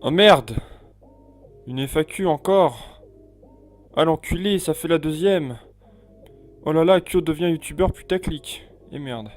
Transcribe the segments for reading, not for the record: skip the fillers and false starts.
Oh merde! Une FAQ encore! Ah l'enculé, ça fait la deuxième! Oh là là, Kyo devient youtubeur putaclic. Et merde.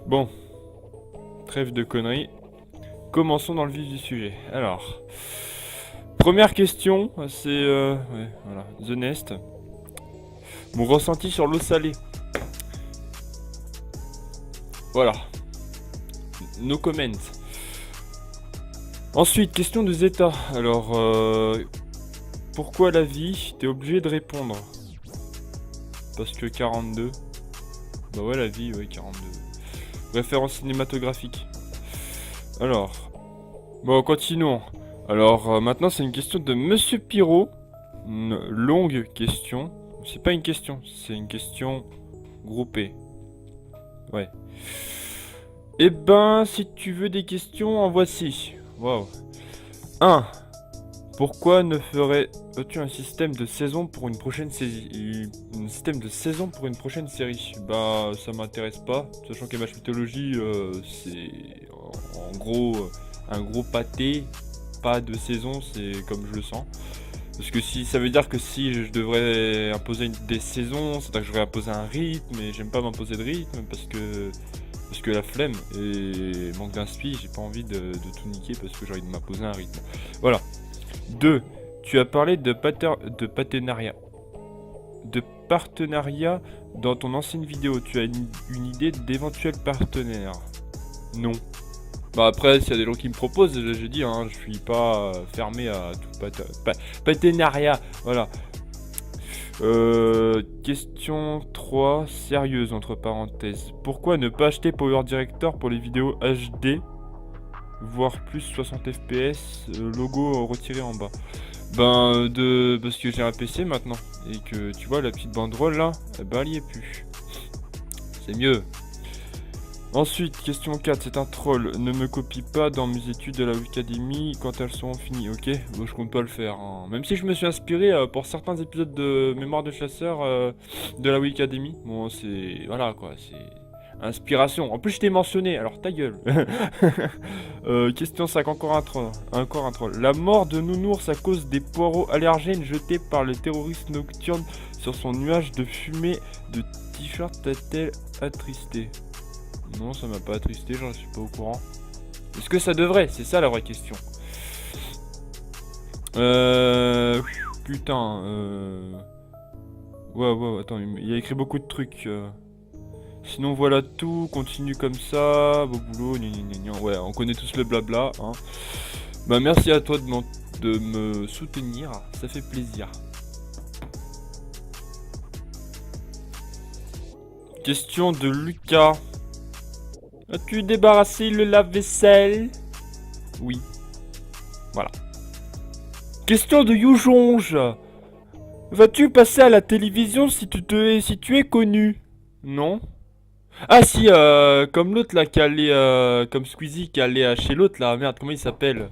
Bon, trêve de conneries. Commençons dans le vif du sujet. Alors, première question, c'est ouais, voilà, The Nest. Mon ressenti sur l'eau salée. Voilà. No comment. Ensuite, question de Zeta. Alors, pourquoi la vie? T'es obligé de répondre. Parce que 42. Bah ouais, la vie, ouais, 42. Référence cinématographique. Alors, bon, continuons. Alors, maintenant, c'est une question de Monsieur Pyro. Une longue question. C'est pas une question, c'est une question groupée. Ouais. Eh ben, si tu veux des questions, en voici. Waouh. 1. Pourquoi ne ferais-tu un système de saison pour une prochaine série? Un système de saison pour une prochaine série? Bah, ça m'intéresse pas, sachant qu'MH Mythologie, c'est en gros un gros pâté, pas de saison, c'est comme je le sens. Parce que si ça veut dire que si je devrais imposer des saisons, c'est-à-dire que je devrais imposer un rythme, et j'aime pas m'imposer de rythme parce que la flemme et manque d'inspi, j'ai pas envie de tout niquer parce que j'ai envie de m'imposer un rythme. Voilà. 2. Tu as parlé de partenariat. De partenariat dans ton ancienne vidéo. Tu as une idée d'éventuels partenaires? Non. Bah après, s'il y a des gens qui me proposent, je dis, hein, je suis pas fermé à tout partenariat. Voilà. Question 3, sérieuse entre parenthèses. Pourquoi ne pas acheter Power Director pour les vidéos HD, voire plus 60 fps, logo retiré en bas? Ben, parce que j'ai un PC maintenant, et que tu vois la petite banderole là, eh ben elle y est plus. C'est mieux. Ensuite, question 4, c'est un troll. Ne me copie pas dans mes études de la Wikidémie quand elles seront finies, ok? Bon, je compte pas le faire, hein. Même si je me suis inspiré pour certains épisodes de Mémoire de chasseur de la Wikidémie. Bon, c'est... Voilà, quoi, c'est... Inspiration. En plus, je t'ai mentionné, alors ta gueule. Question 5, encore un troll. Encore un troll. La mort de Nounours à cause des poireaux allergènes jetés par le terroriste nocturne sur son nuage de fumée de t-shirt t'a-t-elle attristé? Non, ça m'a pas attristé, j'en suis pas au courant. Est-ce que ça devrait? C'est ça la vraie question. Putain, ouais, attends, il a écrit beaucoup de trucs. Sinon, voilà tout, continue comme ça, beau boulot, gna gna gna gna. Ouais, on connaît tous le blabla, hein. Bah, merci à toi de me soutenir, ça fait plaisir. Question de Lucas. As-tu débarrassé le lave-vaisselle? Oui. Voilà. Question de Youjonge. Vas-tu passer à la télévision si tu es connu? Non. Ah si, comme l'autre là qui allait, comme Squeezie qui allait chez l'autre là, merde, comment il s'appelle?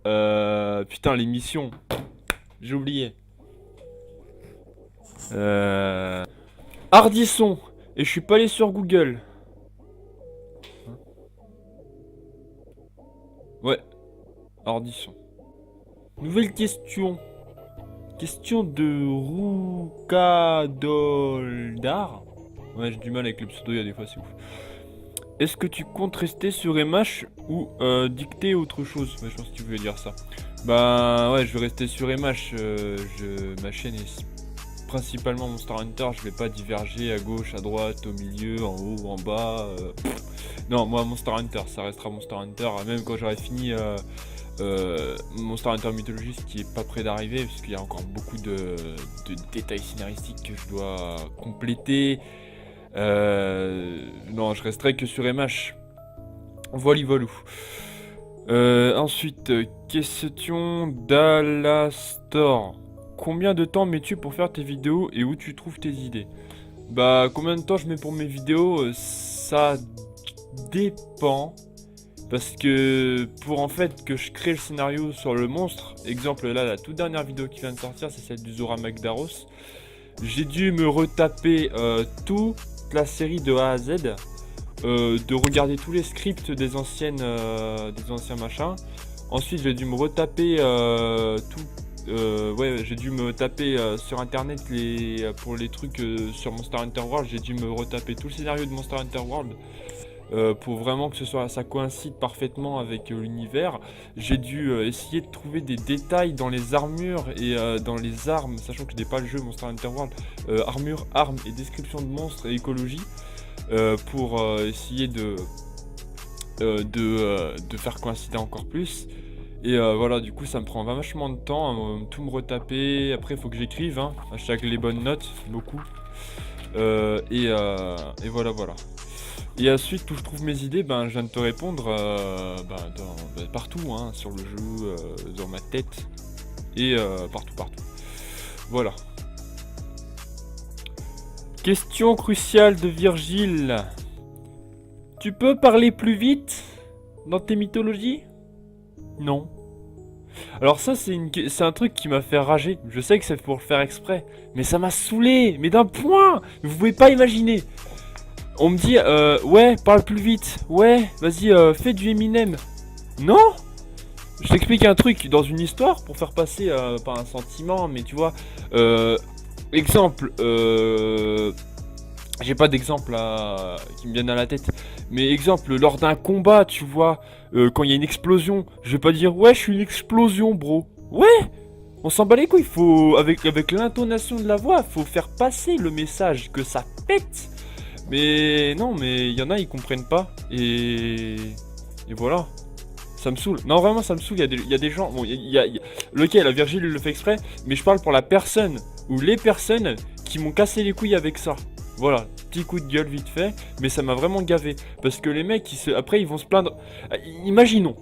Putain, l'émission. J'ai oublié. Hardisson. Et je suis pas allé sur Google. Ouais, Hardisson. Nouvelle question. Question de Roukadoldar. Ouais, j'ai du mal avec le pseudo, il y a des fois, c'est ouf. Est-ce que tu comptes rester sur MH ou dicter autre chose? Ouais, je pense que tu voulais dire ça. Bah ouais, je vais rester sur MH. Ma chaîne est principalement Monster Hunter. Je vais pas diverger à gauche, à droite, au milieu, en haut, en bas. Non, moi Monster Hunter, ça restera Monster Hunter. Même quand j'aurai fini Monster Hunter Mythology, ce qui est pas près d'arriver, parce qu'il y a encore beaucoup de détails scénaristiques que je dois compléter. Non, je resterai que sur MH. Voilà, voilà. Ensuite, question d'Alastor. Combien de temps mets-tu pour faire tes vidéos et où tu trouves tes idées? Bah, combien de temps je mets pour mes vidéos? Ça dépend. Parce que pour en fait que je crée le scénario sur le monstre, exemple là, la toute dernière vidéo qui vient de sortir, c'est celle du Zora Magdaros. J'ai dû me retaper toute la série de A à Z de regarder tous les scripts des anciens machins. Ensuite, j'ai dû me retaper ouais, j'ai dû me taper sur internet pour les trucs sur Monster Hunter World. J'ai dû me retaper tout le scénario de Monster Hunter World pour vraiment que ça coïncide parfaitement avec l'univers. J'ai dû essayer de trouver des détails dans les armures et dans les armes, sachant que je n'ai pas le jeu Monster Hunter World. Armure, armes et description de monstres et écologie pour essayer de faire coïncider encore plus. Et voilà, du coup ça me prend vachement de temps à tout me retaper. Après il faut que j'écrive, hein, hashtag les bonnes notes, beaucoup. Et voilà. Et ensuite, où je trouve mes idées, je viens de te répondre partout, hein, sur le jeu, dans ma tête, et partout. Voilà. Question cruciale de Virgile. Tu peux parler plus vite dans tes mythologies? Non. Alors ça, c'est un truc qui m'a fait rager. Je sais que c'est pour le faire exprès, mais ça m'a saoulé, mais d'un point. Vous pouvez pas imaginer. On me dit, ouais, parle plus vite. Ouais, vas-y, fais du Eminem. Non. Je t'explique un truc dans une histoire pour faire passer, pas un sentiment, mais tu vois, exemple, j'ai pas d'exemple qui me viennent à la tête, mais exemple, lors d'un combat, tu vois, quand il y a une explosion, je vais pas dire, ouais, je suis une explosion, bro. Ouais, on s'en bat les couilles, faut, avec l'intonation de la voix, faut faire passer le message que ça pète. Mais non, mais il y en a, ils comprennent pas. Et voilà. Ça me saoule. Non, vraiment, ça me saoule. Il y a des gens. Bon, lequel, la Virgile, il le fait exprès. Mais je parle pour la personne ou les personnes qui m'ont cassé les couilles avec ça. Voilà. Petit coup de gueule vite fait. Mais ça m'a vraiment gavé. Parce que les mecs, après, ils vont se plaindre. Imaginons.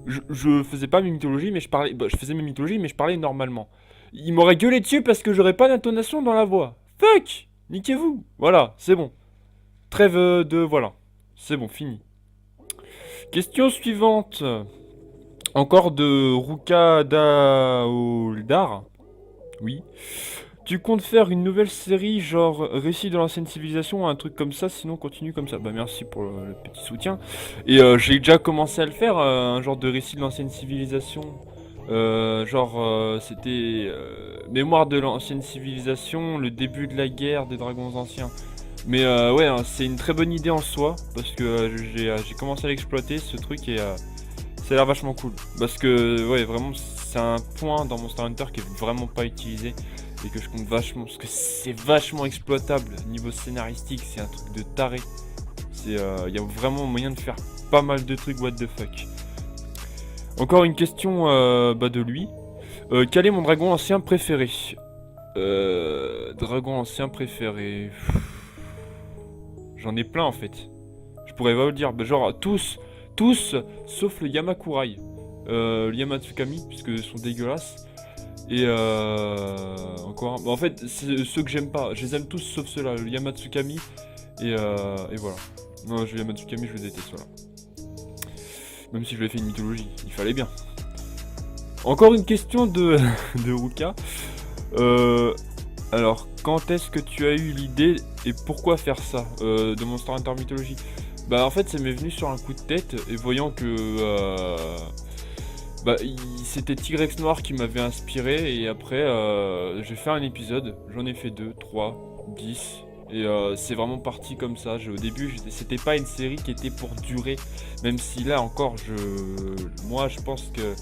Je faisais pas mes mythologies, mais je parlais. Je faisais mes mythologies, mais je parlais normalement. Ils m'auraient gueulé dessus parce que j'aurais pas d'intonation dans la voix. Fuck! Niquez-vous. Voilà, c'est bon. Trêve de... Voilà. C'est bon, fini. Question suivante. Encore de Ruka Daoldar. Oui. Tu comptes faire une nouvelle série genre récit de l'ancienne civilisation ou un truc comme ça, sinon continue comme ça. Bah merci pour le petit soutien. Et j'ai déjà commencé à le faire, un genre de récit de l'ancienne civilisation. C'était mémoire de l'ancienne civilisation, le début de la guerre des dragons anciens. Mais ouais, hein, c'est une très bonne idée en soi, parce que j'ai commencé à l'exploiter ce truc et ça a l'air vachement cool. Parce que ouais, vraiment c'est un point dans Monster Hunter qui est vraiment pas utilisé et que je compte vachement, parce que c'est vachement exploitable niveau scénaristique, c'est un truc de taré. Il y a vraiment moyen de faire pas mal de trucs what the fuck. Encore une question de lui. Quel est mon dragon ancien préféré? Dragon ancien préféré... J'en ai plein en fait. Je pourrais pas vous le dire. Genre tous, sauf le Yamakurai. Le Yamatsukami, puisque ils sont dégueulasses. Et encore un. En fait, c'est ceux que j'aime pas. Je les aime tous sauf ceux-là. Le Yamatsukami. Et voilà. Non, le Yamatsukami, je le déteste, voilà. Même si je lui ai fait une mythologie. Il fallait bien. Encore une question de Ruka. Alors, quand est-ce que tu as eu l'idée et pourquoi faire ça de Monster Hunter Mythologie? Bah en fait ça m'est venu sur un coup de tête et voyant que c'était Tigrex Noir qui m'avait inspiré et après j'ai fait un épisode, j'en ai fait 2, 3, 10 et c'est vraiment parti comme ça. Au début c'était pas une série qui était pour durer, même si là encore moi je pense que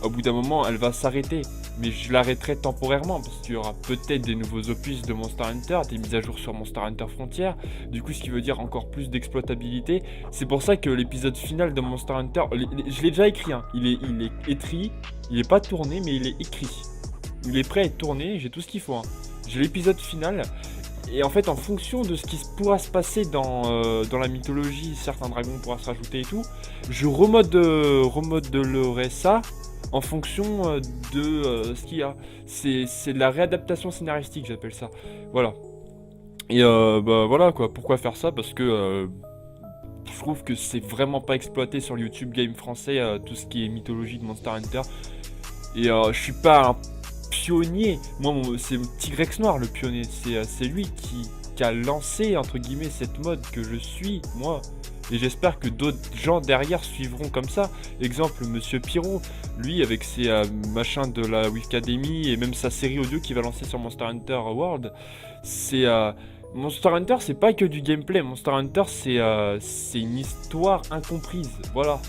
au bout d'un moment elle va s'arrêter. Mais je l'arrêterai temporairement parce qu'il y aura peut-être des nouveaux opus de Monster Hunter, des mises à jour sur Monster Hunter Frontier, du coup ce qui veut dire encore plus d'exploitabilité. C'est pour ça que l'épisode final de Monster Hunter, je l'ai déjà écrit, hein. Il est écrit, il est pas tourné mais il est écrit. Il est prêt à être tourné, j'ai tout ce qu'il faut, hein. J'ai l'épisode final et en fait en fonction de ce qui pourra se passer dans la mythologie, certains dragons pourra se rajouter et tout, je remodelerai ça en fonction de ce qu'il y a. C'est de la réadaptation scénaristique, j'appelle ça. Voilà. Et voilà quoi, pourquoi faire ça? Parce que je trouve que c'est vraiment pas exploité sur le YouTube Game français, tout ce qui est mythologie de Monster Hunter. Et je suis pas un pionnier. Moi, c'est Tigrex Noir le pionnier. C'est lui qui a lancé, entre guillemets, cette mode que je suis, moi. Et j'espère que d'autres gens derrière suivront comme ça. Exemple, Monsieur Pyro, lui, avec ses machins de la Wifcademy et même sa série audio qu'il va lancer sur Monster Hunter World, c'est... Monster Hunter, c'est pas que du gameplay. Monster Hunter, c'est une histoire incomprise. Voilà.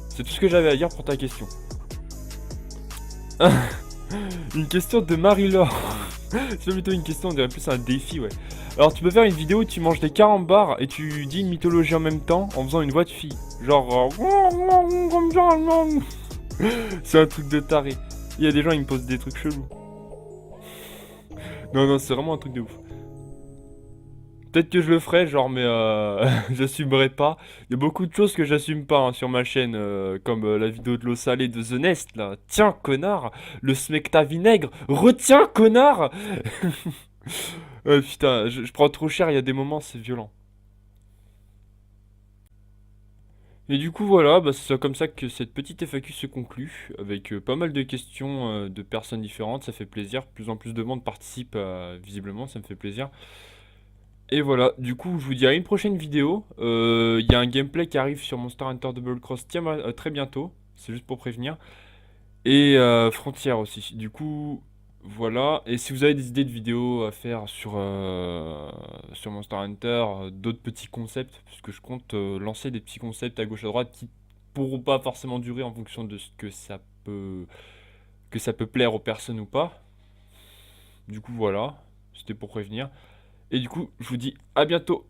C'est tout ce que j'avais à dire pour ta question. Une question de Marie-Laure. C'est pas plutôt une question, on dirait plus un défi, ouais. Alors, tu peux faire une vidéo où tu manges des carambars et tu dis une mythologie en même temps en faisant une voix de fille. Genre. Comme ça, c'est un truc de taré. Il y a des gens, ils me posent des trucs chelous. Non, non, c'est vraiment un truc de ouf. Peut-être que je le ferai, genre, mais j'assumerai pas. Il y a beaucoup de choses que j'assume pas hein, sur ma chaîne, comme la vidéo de l'eau salée de The Nest, là. Tiens, connard! Le smecta vinaigre! Retiens, connard! Putain, je prends trop cher, il y a des moments, c'est violent. Et du coup, voilà, bah, c'est comme ça que cette petite FAQ se conclut, avec pas mal de questions de personnes différentes, ça fait plaisir. Plus en plus de monde participe, visiblement, ça me fait plaisir. Et voilà, du coup, je vous dis à une prochaine vidéo. Il y a un gameplay qui arrive sur Monster Hunter Double Cross très bientôt, c'est juste pour prévenir. Et Frontier aussi. Du coup, voilà. Et si vous avez des idées de vidéos à faire sur Monster Hunter, d'autres petits concepts, puisque je compte lancer des petits concepts à gauche à droite qui pourront pas forcément durer en fonction de ce que ça peut plaire aux personnes ou pas. Du coup, voilà. C'était pour prévenir. Et du coup, je vous dis à bientôt.